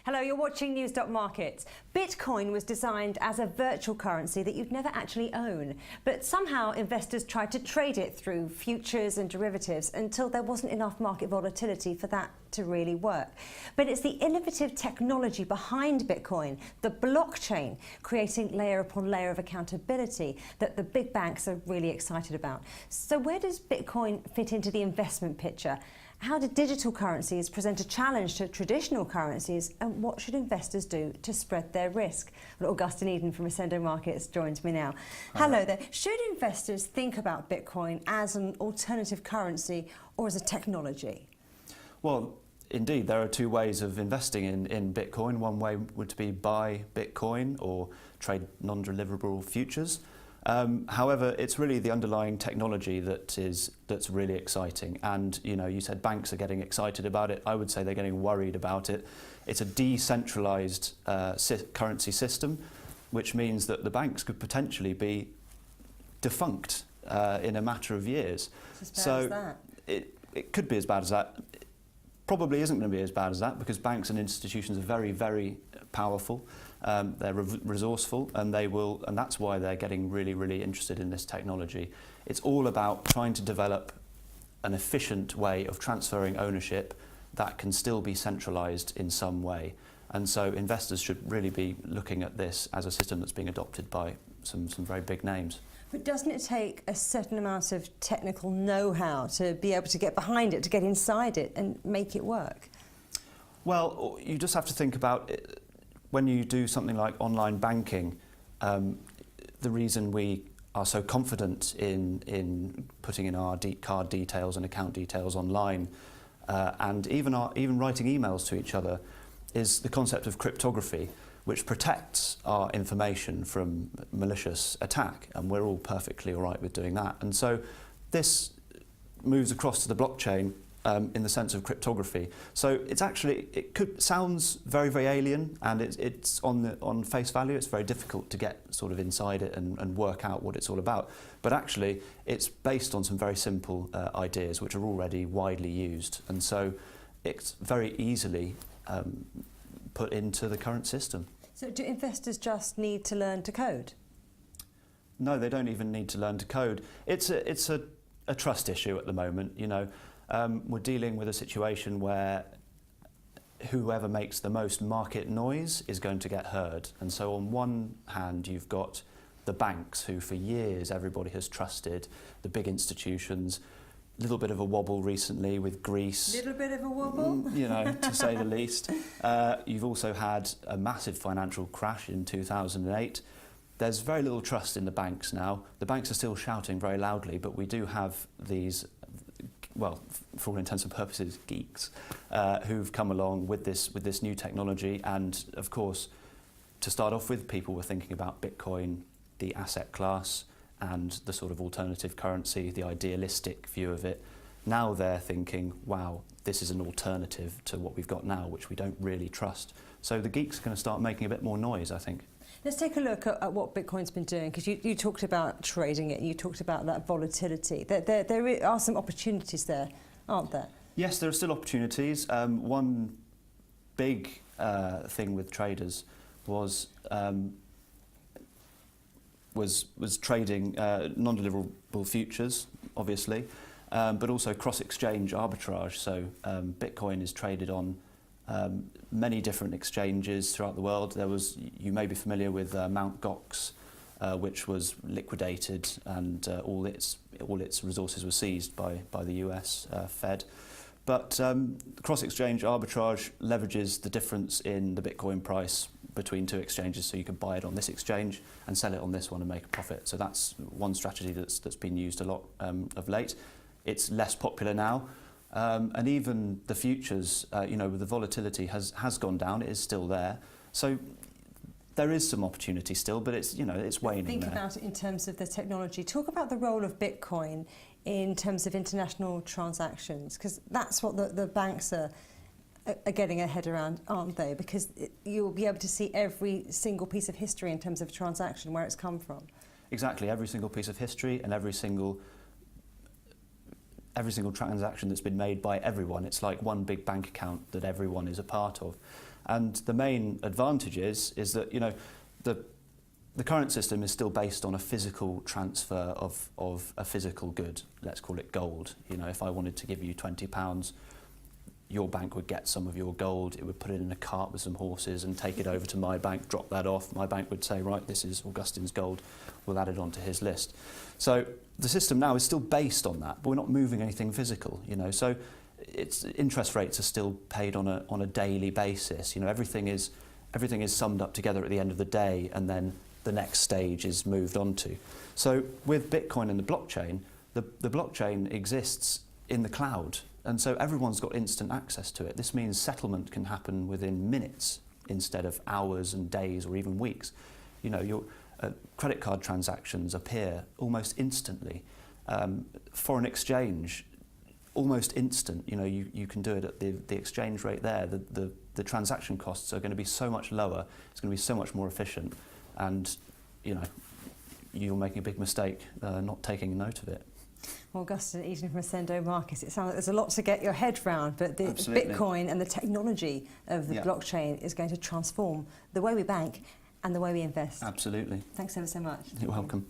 Hello, you're watching News Markets. Bitcoin was designed as a virtual currency that you'd never actually own, but somehow investors tried to trade it through futures and derivatives until there wasn't enough market volatility for that to really work. But it's the innovative technology behind Bitcoin, the blockchain, creating layer upon layer of accountability that the big banks are really excited about. So where does Bitcoin fit into the investment picture? How do digital currencies present a challenge to traditional currencies, and what should investors do to spread their risk? Well, Augustine Eden from Ascendo Markets joins me now. Hello there. Should investors think about Bitcoin as an alternative currency or as a technology? Well, indeed, there are two ways of investing in Bitcoin. One way would be buy Bitcoin or trade non-deliverable futures. However, it's really the underlying technology that's really exciting. And you said banks are getting excited about it. I would say they're getting worried about it. It's a decentralized currency system, which means that the banks could potentially be defunct in a matter of years. It's as bad as that. It could be as bad as that. It probably isn't going to be as bad as that, because banks and institutions are very, very powerful. They're resourceful, and that's why they're getting really, really interested in this technology. It's all about trying to develop an efficient way of transferring ownership that can still be centralized in some way. And so investors should really be looking at this as a system that's being adopted by some very big names. But doesn't it take a certain amount of technical know-how to be able to get behind it, to get inside it and make it work? Well, you just have to think about it. When you do something like online banking, the reason we are so confident in putting in our card details and account details online, and even writing emails to each other, is the concept of cryptography, which protects our information from malicious attack, and we're all perfectly all right with doing that. And so this moves across to the blockchain in the sense of cryptography. So sounds very, very alien, and it's on face value, it's very difficult to get sort of inside it and work out what it's all about. But actually, it's based on some very simple ideas which are already widely used, and so it's very easily put into the current system. So do investors just need to learn to code? No, they don't even need to learn to code. It's a trust issue at the moment, we're dealing with a situation where whoever makes the most market noise is going to get heard. And so on one hand, you've got the banks, who for years everybody has trusted, the big institutions. A little bit of a wobble recently with Greece. Little bit of a wobble? To say the least. You've also had a massive financial crash in 2008. There's very little trust in the banks now. The banks are still shouting very loudly, but we do have these, well, for all intents and purposes, geeks, who've come along with this new technology. And of course, to start off with, people were thinking about Bitcoin, the asset class, and the sort of alternative currency, the idealistic view of it. Now they're thinking, wow, this is an alternative to what we've got now, which we don't really trust. So the geeks are going to start making a bit more noise, I think. Let's take a look at what Bitcoin's been doing, because you talked about trading it, you talked about that volatility. There are some opportunities there, aren't there? Yes, there are still opportunities. One big thing with traders was trading non-deliverable futures, obviously, but also cross-exchange arbitrage. So Bitcoin is traded on many different exchanges throughout the world. You may be familiar with Mt. Gox, which was liquidated, and all its resources were seized by the US Fed. But cross-exchange arbitrage leverages the difference in the Bitcoin price between two exchanges, so you can buy it on this exchange and sell it on this one and make a profit. So that's one strategy that's been used a lot of late. It's less popular now. And even the futures, with the volatility has gone down. It is still there. So there is some opportunity still, but it's waning. Think about it in terms of the technology. Talk about the role of Bitcoin in terms of international transactions, because that's what the banks are getting their head around, aren't they? Because you'll be able to see every single piece of history in terms of transaction, where it's come from. Exactly, every single piece of history and every single every single transaction that's been made by everyone. It's like one big bank account that everyone is a part of. And the main advantage is that, you know, the current system is still based on a physical transfer of a physical good. Let's call it gold. You know, if I wanted to give you £20, your bank would get some of your gold, it would put it in a cart with some horses and take it over to my bank, drop that off. My bank would say, right, this is Augustine's gold, we'll add it onto his list. So the system now is still based on that, but we're not moving anything physical, you know. So interest rates are still paid on a daily basis. You know, everything is summed up together at the end of the day, and then the next stage is moved on to. So with Bitcoin and the blockchain exists in the cloud. And so everyone's got instant access to it. This means settlement can happen within minutes instead of hours and days or even weeks. You know, your credit card transactions appear almost instantly. Foreign exchange, almost instant. You know, you can do it at the exchange rate there. The transaction costs are going to be so much lower. It's going to be so much more efficient. And, you know, you're making a big mistake not taking note of it. Well, Augustine Eaton from Ascendo Markets, it sounds like there's a lot to get your head round, but the Absolutely. Bitcoin and the technology of the blockchain is going to transform the way we bank and the way we invest. Absolutely. Thanks ever so much. You're welcome.